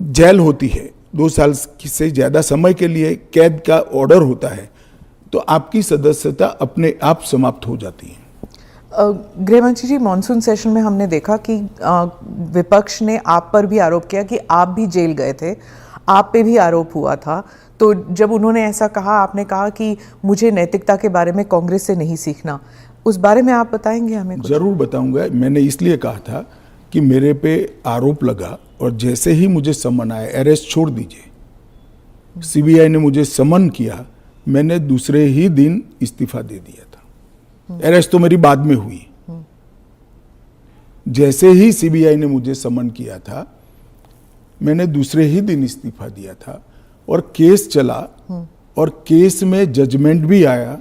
जेल होती है, 2 साल से ज्यादा समय के लिए कैद का ऑर्डर होता है, तो आपकी सदस्यता अपने आप समाप्त हो जाती है। गृहमंत्री जी, मॉनसून सेशन में हमने देखा कि विपक्ष ने आप पर भी आरोप किया कि आप भी जेल गए थे, आप पे भी आरोप हुआ था। तो जब उन्होंने ऐसा कहा, आपने कहा कि मुझे नैतिकता के बारे में कांग्रेस से नहीं सीखना, उस बारे में आप बताएंगे हमें कुछ? जरूर बताऊंगा। मैंने इसलिए कहा था कि मेरे पे आरोप लगा और जैसे ही मुझे समन आया, अरेस्ट छोड़ दीजिए, सीबीआई ने मुझे समन किया, मैंने दूसरे ही दिन इस्तीफा दे दिया था। अरेस्ट तो मेरी बाद में हुई। जैसे ही सीबीआई ने मुझे समन किया था, मैंने दूसरे ही दिन इस्तीफा दिया था और केस चला और केस में जजमेंट भी आया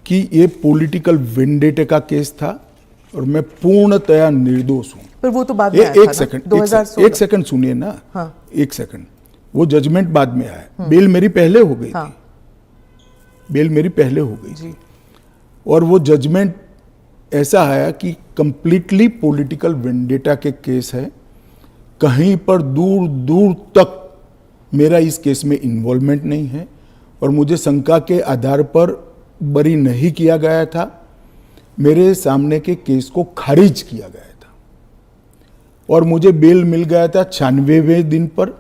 कि ये पॉलिटिकल वेंडेटे का केस था और मैं पूर्णतया निर्दोष हूं। पर वो तो बाद में आया एक था सेकंड, ना? 2016। एक सेकंड सुनिए ना। हाँ। एक सेकंड, वो जजमेंट बाद में आया। बेल मेरी पहले हो गई हाँ। थी, बेल मेरी पहले हो गई जी। थी और वो जजमेंट ऐसा आया कि कंप्लीटली पॉलिटिकल वेंडेटा के केस है, कहीं पर दूर दूर तक मेरा इस केस में इन्वॉल्वमेंट नहीं है और मुझे शंका के आधार पर बरी नहीं किया गया था। मेरे सामने के केस को खारिज किया गया था और मुझे बेल मिल गया था 96वें दिन पर।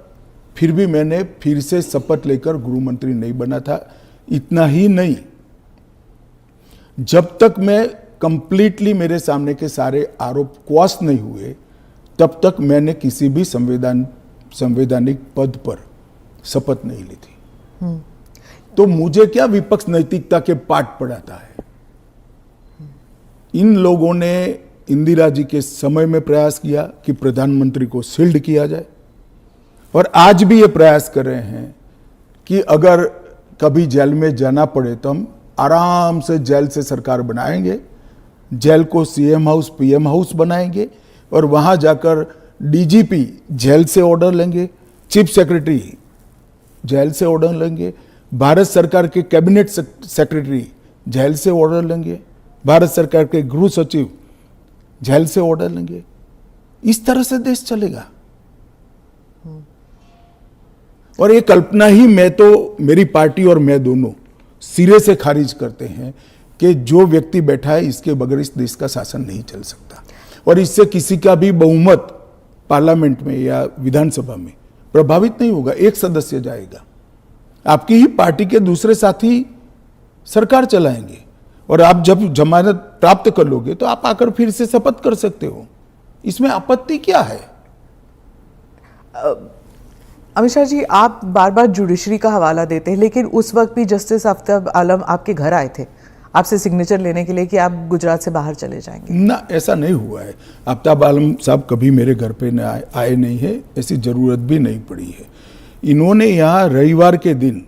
फिर भी मैंने फिर से शपथ लेकर गृह मंत्री नहीं बना था। इतना ही नहीं, जब तक मैं कंप्लीटली मेरे सामने के सारे आरोप क्वाश नहीं हुए, तब तक मैंने किसी भी संवैधानिक पद पर शपथ नहीं ली थी। तो मुझे क्या विपक्ष नैतिकता के पाठ पढ़ाता है? इन लोगों ने इंदिरा जी के समय में प्रयास किया कि प्रधानमंत्री को शील्ड किया जाए और आज भी ये प्रयास कर रहे हैं कि अगर कभी जेल में जाना पड़े तो हम आराम से जेल से सरकार बनाएंगे, जेल को सीएम हाउस पीएम हाउस बनाएंगे और वहां जाकर डीजीपी जेल से ऑर्डर लेंगे, चीफ सेक्रेटरी जेल से ऑर्डर लेंगे, भारत सरकार के कैबिनेट सेक्रेटरी जेल से ऑर्डर लेंगे, भारत सरकार के गृह सचिव जेल से ऑर्डर लेंगे। इस तरह से देश चलेगा। और ये कल्पना ही मैं तो, मेरी पार्टी और मैं दोनों सिरे से खारिज करते हैं कि जो व्यक्ति बैठा है इसके बगैर इस देश का शासन नहीं चल सकता और इससे किसी का भी बहुमत पार्लियामेंट में या विधानसभा में प्रभावित नहीं होगा। एक सदस्य जाएगा, आपकी ही पार्टी के दूसरे साथी सरकार चलाएंगे और आप जब जमानत प्राप्त कर लोगे तो आप आकर फिर से शपथ कर सकते हो। इसमें आपत्ति क्या है? अमित शाह जी, आप बार बार जुडिशरी का हवाला देते हैं, लेकिन उस वक्त भी जस्टिस आफ्ताब आलम आपके घर आए थे आपसे सिग्नेचर लेने के लिए कि आप गुजरात से बाहर चले जाएंगे। ना, ऐसा नहीं हुआ है। आफ्ताब आलम साहब कभी मेरे घर पे आए नहीं है, ऐसी जरूरत भी नहीं पड़ी है। इन्होंने यहाँ रविवार के दिन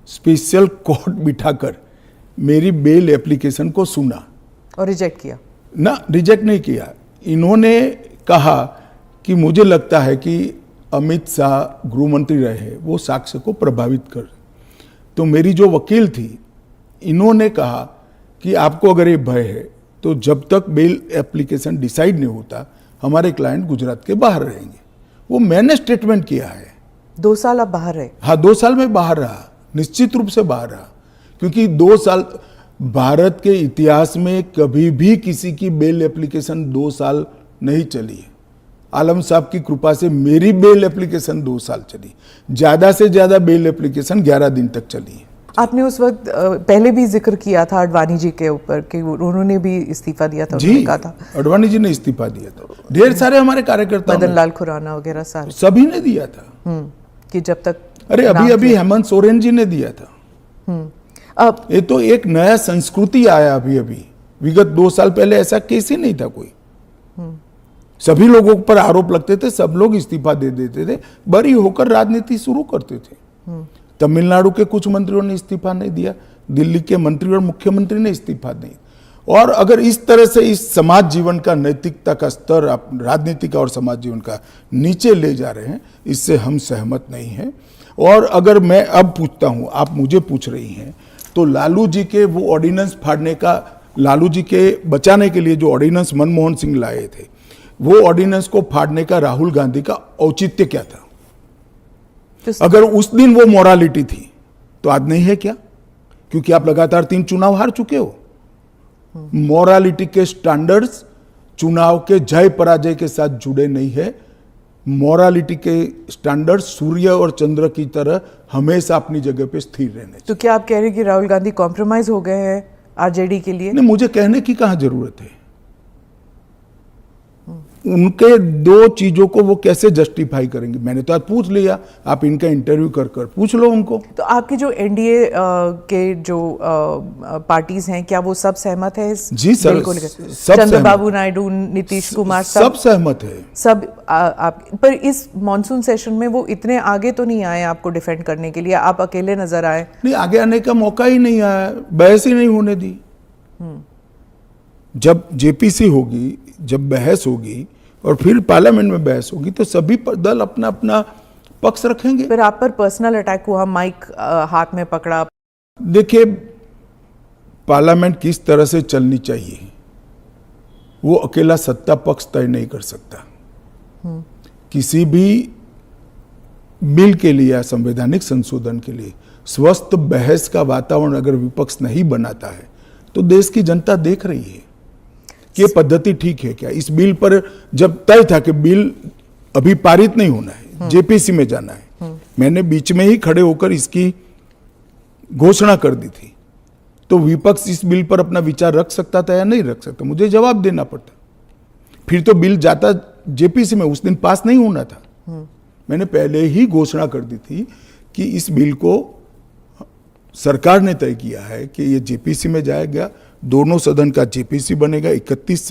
स्पेशल कोर्ट बिठाकर मेरी बेल एप्लीकेशन को सुना और रिजेक्ट किया? ना, रिजेक्ट नहीं किया। इन्होंने कहा कि मुझे लगता है कि अमित शाह गृह मंत्री रहे, वो साक्ष्य को प्रभावित कर। तो मेरी जो वकील थी, इन्होंने कहा कि आपको अगर ये भय है तो जब तक बेल एप्लीकेशन डिसाइड नहीं होता हमारे क्लाइंट गुजरात के बाहर रहेंगे। वो मैंने स्टेटमेंट किया है। 2 साल आप बाहर रहे? हाँ, 2 साल में बाहर रहा, निश्चित रूप से बाहर रहा, क्योंकि 2 साल भारत के इतिहास में कभी भी किसी की बेल एप्लीकेशन 2 साल नहीं चली है। आलम साहब की कृपा से मेरी बेल एप्लीकेशन 2 साल चली, ज्यादा से ज्यादा बेल एप्लीकेशन 11 दिन तक चली है। आपने उस वक्त पहले भी जिक्र किया था अडवाणी जी के ऊपर कि उन्होंने भी इस्तीफा दिया था। जी, कहा था अडवाणी जी ने इस्तीफा दिया था, ढेर सारे हमारे कार्यकर्ता, मदन लाल खुराना वगैरह सारे, सभी ने दिया था। कि जब तक, अरे अभी हेमंत सोरेन जी ने दिया था। अब ये तो एक नया संस्कृति आया अभी। विगत 2 साल पहले ऐसा केस ही नहीं था कोई। सभी लोगों पर आरोप लगते थे, सब लोग इस्तीफा दे देते थे, बरी होकर राजनीति शुरू करते थे। तमिलनाडु के कुछ मंत्रियों ने इस्तीफा नहीं दिया, दिल्ली के मंत्री और मुख्यमंत्री ने इस्तीफा नहीं। और अगर इस तरह से इस समाज जीवन का, नैतिकता का स्तर आप राजनीति का और समाज जीवन का नीचे ले जा रहे हैं, इससे हम सहमत नहीं हैं। और अगर मैं अब पूछता हूं, आप मुझे पूछ रही हैं, तो लालू जी के वो ऑर्डिनेंस फाड़ने का, लालू जी के बचाने के लिए जो ऑर्डिनेंस मनमोहन सिंह लाए थे, वो ऑर्डिनेंस को फाड़ने का राहुल गांधी का औचित्य क्या था? तो अगर उस दिन वो मोरालिटी थी तो आज नहीं है क्या? क्योंकि आप लगातार 3 चुनाव हार चुके हो। मोरालिटी के स्टैंडर्ड्स चुनाव के जय पराजय के साथ जुड़े नहीं है। मोरालिटी के स्टैंडर्ड सूर्य और चंद्र की तरह हमेशा अपनी जगह पे स्थिर रहने चाहिए। तो क्या आप कह रहे हैं कि राहुल गांधी कॉम्प्रोमाइज हो गए हैं आरजेडी के लिए? नहीं, मुझे कहने की कहां जरूरत है। उनके 2 चीजों को वो कैसे जस्टिफाई करेंगे? मैंने तो आज पूछ लिया, आप इनका इंटरव्यू कर कर पूछ लो उनको। तो आपके जो एनडीए के जो पार्टीज हैं, क्या वो सब सहमत है इस जी सर, बिल को लेकर? सब चंद्रबाबू नायडू, नीतीश कुमार, सब सहमत है। सब आप पर इस मॉनसून सेशन में वो इतने आगे तो नहीं आए आपको डिफेंड करने के लिए, आप अकेले नजर आए। नहीं, आगे आने का मौका ही नहीं आया, बहस ही नहीं होने दी। जब जेपीसी होगी, जब बहस होगी और फिर पार्लियामेंट में बहस होगी तो सभी दल अपना अपना पक्ष रखेंगे। फिर आप पर पर्सनल अटैक हुआ, माइक हाथ में पकड़ा। देखिए, पार्लियामेंट किस तरह से चलनी चाहिए वो अकेला सत्ता पक्ष तय नहीं कर सकता। किसी भी बिल के लिए या संवैधानिक संशोधन के लिए स्वस्थ बहस का वातावरण अगर विपक्ष नहीं बनाता है तो देश की जनता देख रही है कि ये पद्धति ठीक है क्या। इस बिल पर जब तय था कि बिल अभी पारित नहीं होना है, जेपीसी में जाना है, मैंने बीच में ही खड़े होकर इसकी घोषणा कर दी थी, तो विपक्ष इस बिल पर अपना विचार रख सकता था या नहीं रख सकता, मुझे जवाब देना पड़ता। फिर तो बिल जाता जेपीसी में, उस दिन पास नहीं होना था। मैंने पहले ही घोषणा कर दी थी कि इस बिल को सरकार ने तय किया है कि ये जेपीसी में जाएगा, दोनों सदन का जेपीसी बनेगा, 21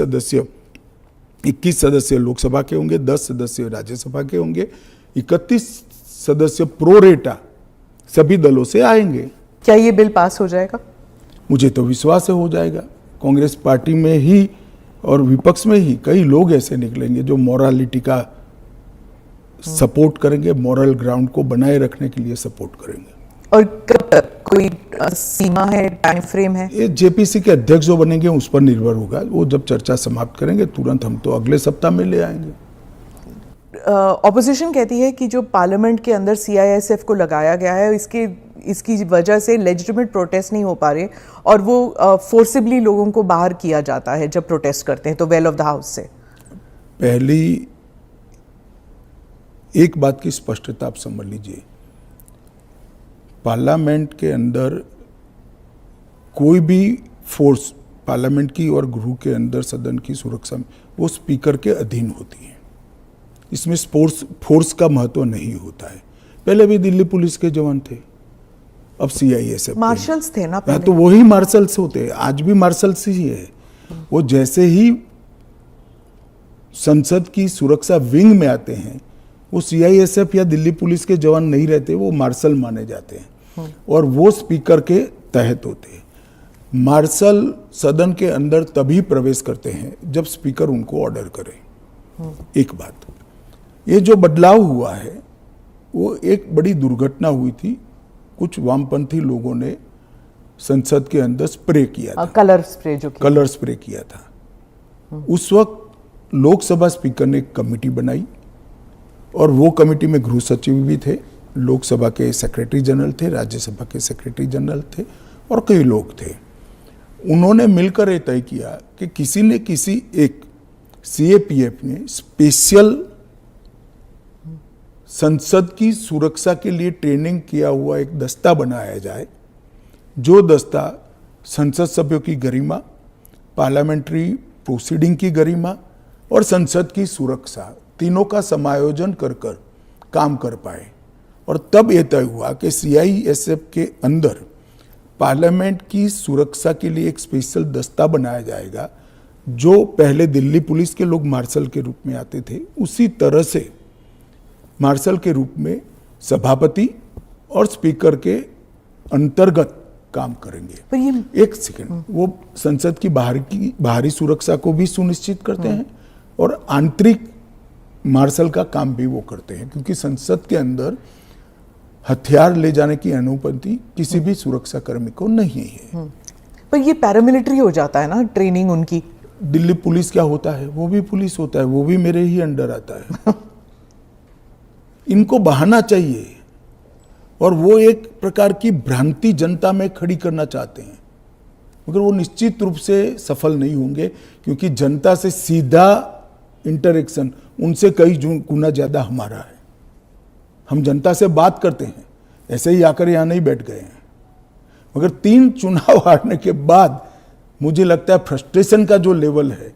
सदस्य लोकसभा के होंगे, 10 सदस्य राज्यसभा के होंगे, 31 सदस्य प्रोरेटा सभी दलों से आएंगे। क्या ये बिल पास हो जाएगा? मुझे तो विश्वास है हो जाएगा। कांग्रेस पार्टी में ही और विपक्ष में ही कई लोग ऐसे निकलेंगे जो मोरालिटी का सपोर्ट करेंगे, मोरल ग्राउंड को बनाए रखने के लिए सपोर्ट करेंगे। और कब तक, कोई सीमा है, टाइम फ्रेम है? ये जेपीसी के अध्यक्ष जो बनेंगे उस पर निर्भर होगा। वो जब चर्चा समाप्त करेंगे तुरंत हम तो अगले सप्ताह में ले आएंगे। ऑपोजिशन कहती है कि जो पार्लियामेंट के अंदर सीआईएसएफ को लगाया गया है, इसकी वजह से लेजिटिमेट प्रोटेस्ट नहीं हो पा रहे और वो फोर्सिबली लोगों को बाहर किया जाता है जब प्रोटेस्ट करते हैं तो वेल ऑफ द हाउस से। पहली एक बात की स्पष्टता आप समझ लीजिए, पार्लियामेंट के अंदर कोई भी फोर्स पार्लियामेंट की और गृह के अंदर सदन की सुरक्षा में वो स्पीकर के अधीन होती है। इसमें फोर्स का महत्व नहीं होता है। पहले भी दिल्ली पुलिस के जवान थे, अब सीआईएसएफ मार्शल्स थे ना पहले। तो वही मार्शल्स होते, आज भी मार्शल्स ही है। वो जैसे ही संसद की सुरक्षा विंग में आते हैं वो सीआईएसएफ या दिल्ली पुलिस के जवान नहीं रहते, वो मार्शल माने जाते हैं और वो स्पीकर के तहत होते हैं। मार्शल सदन के अंदर तभी प्रवेश करते हैं जब स्पीकर उनको ऑर्डर करे। एक बात, ये जो बदलाव हुआ है वो एक बड़ी दुर्घटना हुई थी। कुछ वामपंथी लोगों ने संसद के अंदर स्प्रे किया था, कलर स्प्रे किया था। उस वक्त लोकसभा स्पीकर ने एक कमेटी बनाई और वो कमेटी में गृह सचिव भी थे, लोकसभा के सेक्रेटरी जनरल थे, राज्यसभा के सेक्रेटरी जनरल थे और कई लोग थे। उन्होंने मिलकर ये तय किया कि किसी न किसी एक सीएपीएफ में स्पेशल संसद की सुरक्षा के लिए ट्रेनिंग किया हुआ एक दस्ता बनाया जाए, जो दस्ता संसद सभ्यों की गरिमा, पार्लियामेंट्री प्रोसीडिंग की गरिमा और संसद की सुरक्षा तीनों का समायोजन कर कर काम कर पाए। और तब यह तय हुआ कि सीआईएसएफ के अंदर पार्लियामेंट की सुरक्षा के लिए एक स्पेशल दस्ता बनाया जाएगा, जो पहले दिल्ली पुलिस के लोग मार्शल के रूप में आते थे, उसी तरह से मार्शल के रूप में सभापति और स्पीकर के अंतर्गत काम करेंगे। पर ये एक सेकंड, वो संसद की बाहरी सुरक्षा को भी सुनिश्चित करते हैं और आंतरिक मार्शल का काम भी वो करते हैं, क्योंकि संसद के अंदर हथियार ले जाने की अनुमति किसी भी सुरक्षा कर्मी को नहीं है। पर ये पैरामिलिट्री हो जाता है ना ट्रेनिंग उनकी। दिल्ली पुलिस क्या होता है, वो भी पुलिस होता है, वो भी मेरे ही अंडर आता है। इनको बहाना चाहिए और वो एक प्रकार की भ्रांति जनता में खड़ी करना चाहते हैं, मगर वो निश्चित रूप से सफल नहीं होंगे, क्योंकि जनता से सीधा इंटरेक्शन उनसे कई गुना ज्यादा हमारा है। हम जनता से बात करते हैं, ऐसे ही आकर यहां नहीं बैठ गए हैं। मगर 3 चुनाव हारने के बाद मुझे लगता है फ्रस्ट्रेशन का जो लेवल है,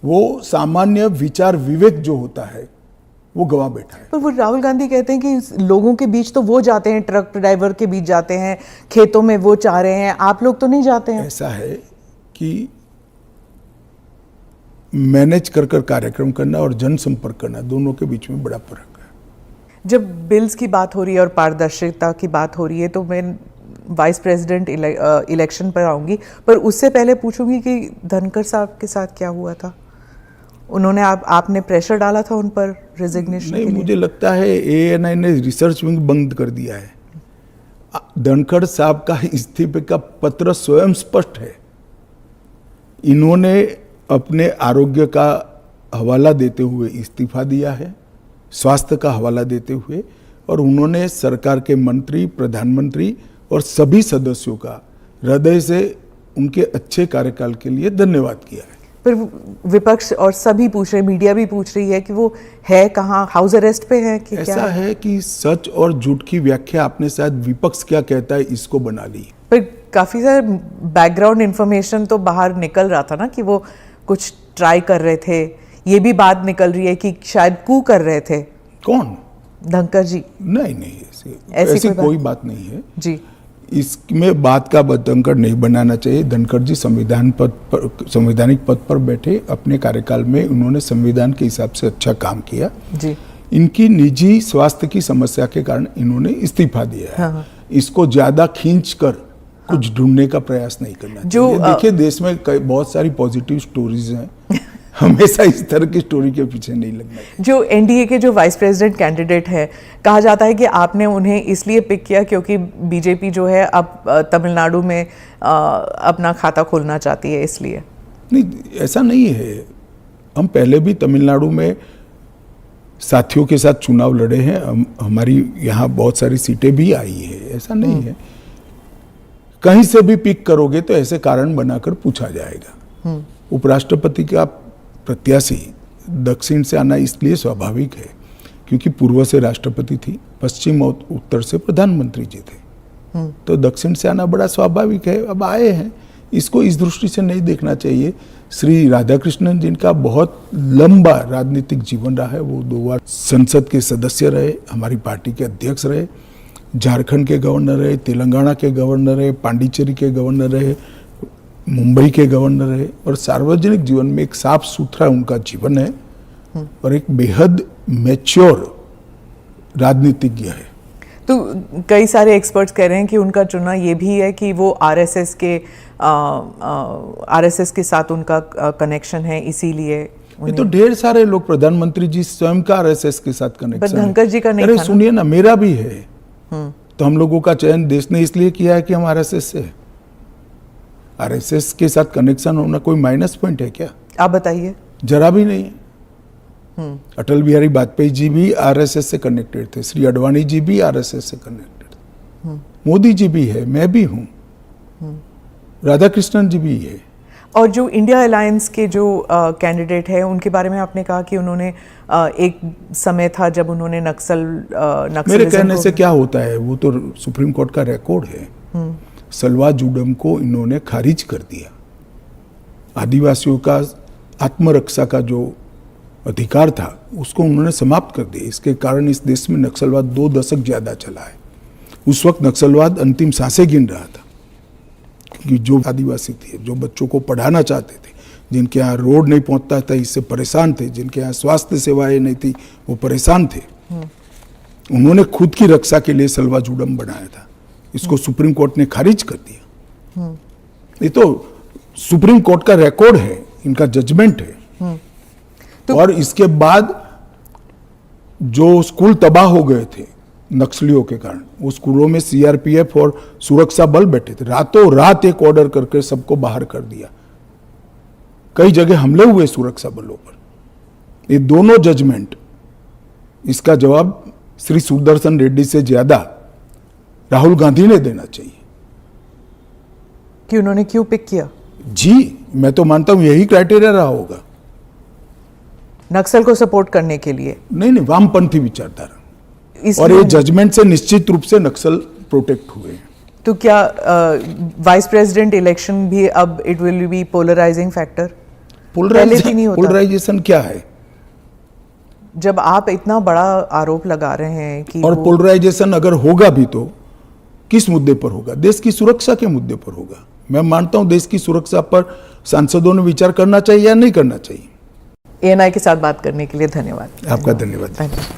वो सामान्य विचार विवेक जो होता है वो गवा बैठा है। पर वो राहुल गांधी कहते हैं कि लोगों के बीच तो वो जाते हैं, ट्रक ड्राइवर के बीच जाते हैं, खेतों में वो चाह रहे हैं, आप लोग तो नहीं जाते हैं। ऐसा है कि मैनेज कर कार्यक्रम करना और जनसंपर्क करना, दोनों के बीच में बड़ा फर्क है। जब बिल्स की बात हो रही है और पारदर्शिता की बात हो रही है, तो मैं वाइस प्रेसिडेंट इलेक्शन पर आऊंगी, पर उससे पहले पूछूंगी कि धनखड़ साहब के साथ क्या हुआ था। उन्होंने आपने प्रेशर डाला था उन पर रेजिग्नेशन के लिए? मुझे लगता है ANI ने रिसर्च विंग बंद कर दिया है। धनखड़ साहब का इस्तीफे का पत्र स्वयं स्पष्ट है। इन्होंने अपने आरोग्य का हवाला देते हुए इस्तीफा दिया है, स्वास्थ्य का हवाला देते हुए, और उन्होंने सरकार के मंत्री, प्रधानमंत्री और सभी सदस्यों का हृदय से उनके अच्छे कार्यकाल के लिए धन्यवाद किया है। पर विपक्ष और सभी पूछ रहे, मीडिया भी पूछ रही है कि वो है कहाँ, हाउस अरेस्ट पे है कि ऐसा क्या है कि सच और झूठ की व्याख्या आपने शायद विपक्ष क्या कहता है इसको बना ली। पर काफी सारे बैकग्राउंड इंफॉर्मेशन तो बाहर निकल रहा था ना कि वो कुछ ट्राई कर रहे थे। ये भी बात निकल रही है कि शायद कू कर रहे थे। कौन? धनखड़ जी? नहीं, ऐसी कोई बात नहीं है जी। इसमें बात का बतंकर नहीं बनाना चाहिए। धनखड़ जी संवैधानिक पद पर बैठे, अपने कार्यकाल में उन्होंने संविधान के हिसाब से अच्छा काम किया जी। इनकी निजी स्वास्थ्य की समस्या के कारण इन्होंने इस्तीफा दिया है। हाँ। इसको ज्यादा खींचकर कुछ ढूंढने का प्रयास नहीं करना चाहिए। देखिए, देश में बहुत सारी पॉजिटिव स्टोरीज हैं, हमेशा इस तरह की स्टोरी के पीछे नहीं लगना चाहिए। जो एनडीए के जो वाइस प्रेसिडेंट कैंडिडेट है, कहा जाता है कि आपने उन्हें इसलिए पिक किया क्योंकि बीजेपी जो है अब तमिलनाडु में अपना खाता खोलना चाहती है, इसलिए। नहीं, ऐसा नहीं है। हम पहले भी तमिलनाडु में साथियों के साथ चुनाव लड़े हैं, हमारी यहाँ बहुत सारी सीटें भी आई है, ऐसा नहीं है। कहीं से भी पिक करोगे तो ऐसे कारण बनाकर पूछा जाएगा। उपराष्ट्रपति का प्रत्याशी दक्षिण से आना इसलिए स्वाभाविक है क्योंकि पूर्व से राष्ट्रपति थी, पश्चिम और उत्तर से प्रधानमंत्री जी थे, तो दक्षिण से आना बड़ा स्वाभाविक है। अब आए हैं, इसको इस दृष्टि से नहीं देखना चाहिए। श्री राधाकृष्णन जिनका बहुत लंबा राजनीतिक जीवन रहा है, वो 2 बार संसद के सदस्य रहे, हमारी पार्टी के अध्यक्ष रहे, झारखंड के गवर्नर रहे, तेलंगाना के गवर्नर रहे, पांडिचेरी के गवर्नर रहे, मुंबई के गवर्नर रहे, और सार्वजनिक जीवन में एक साफ सुथरा उनका जीवन है और एक बेहद मैच्योर राजनीतिज्ञ है। तो कई सारे एक्सपर्ट्स कह रहे हैं कि उनका चुनाव ये भी है कि वो आरएसएस के साथ उनका कनेक्शन है, इसीलिए। ये तो ढेर सारे लोग, प्रधानमंत्री जी स्वयं का आरएसएस के साथ कनेक्शन है। धनखड़ जी का नहीं। अरे सुनिए ना, मेरा भी है। तो हम लोगों का चयन देश ने इसलिए किया है कि हम आरएसएस से है। आरएसएस के साथ कनेक्शन होना कोई माइनस पॉइंट है क्या? आप बताइए। जरा भी नहीं है। अटल बिहारी वाजपेयी जी भी आरएसएस से कनेक्टेड थे, श्री अडवाणी जी भी आरएसएस से कनेक्टेड थे, मोदी जी भी है, मैं भी हूं, राधाकृष्णन जी भी है। और जो इंडिया अलायंस के जो कैंडिडेट है, उनके बारे में आपने कहा कि उन्होंने एक समय था जब उन्होंने नक्सलिज्म। मेरे कहने से क्या होता है, वो तो सुप्रीम कोर्ट का रिकॉर्ड है। सलवा जुडम को इन्होंने खारिज कर दिया। आदिवासियों का आत्मरक्षा का जो अधिकार था उसको उन्होंने समाप्त कर दिया। इसके कारण इस देश में नक्सलवाद 2 दशक ज्यादा चला है। उस वक्त नक्सलवाद अंतिम सांसें गिन रहा था, क्योंकि जो आदिवासी थे, जो बच्चों को पढ़ाना चाहते थे, जिनके यहाँ रोड नहीं पहुंचता था, इससे परेशान थे, जिनके यहाँ स्वास्थ्य सेवाएं नहीं थी, वो परेशान थे। उन्होंने खुद की रक्षा के लिए सलवा जुडम बनाया था। इसको सुप्रीम कोर्ट ने खारिज कर दिया। ये तो सुप्रीम कोर्ट का रिकॉर्ड है, इनका जजमेंट है। तो और इसके बाद जो स्कूल तबाह हो गए थे नक्सलियों के कारण, वो स्कूलों में सीआरपीएफ और सुरक्षा बल बैठे थे, रातों रात एक ऑर्डर करके सबको बाहर कर दिया। कई जगह हमले हुए सुरक्षा बलों पर। ये दोनों जजमेंट, इसका जवाब श्री सुदर्शन रेड्डी से ज्यादा राहुल गांधी ने देना चाहिए। कि उन्होंने क्यों पिक किया? जी, मैं तो मानता हूं यही क्राइटेरिया रहा होगा। नक्सल को सपोर्ट करने के लिए? नहीं, वामपंथी विचारधारा, और इसलिए ये जजमेंट से निश्चित रूप से नक्सल प्रोटेक्ट हुए हैं। तो क्या वाइस प्रेसिडेंट इलेक्शन भी अब it will be polarising factor? पहले भी नहीं होता। पोलराइजेशन क्या है? जब आप इतना बड़ा आरोप लगा रहे हैं कि और पोलराइजेशन अगर होगा भी तो किस मुद्दे पर होगा? देश की सुरक्षा के मुद्दे पर होगा। मैं मानता हूं देश की सुरक्षा पर सांसदों ने विचार करना चाहिए या नहीं करना चाहिए। ANI के साथ बात करने के लिए धन्यवाद। आपका धन्यवाद। धन्यवाद।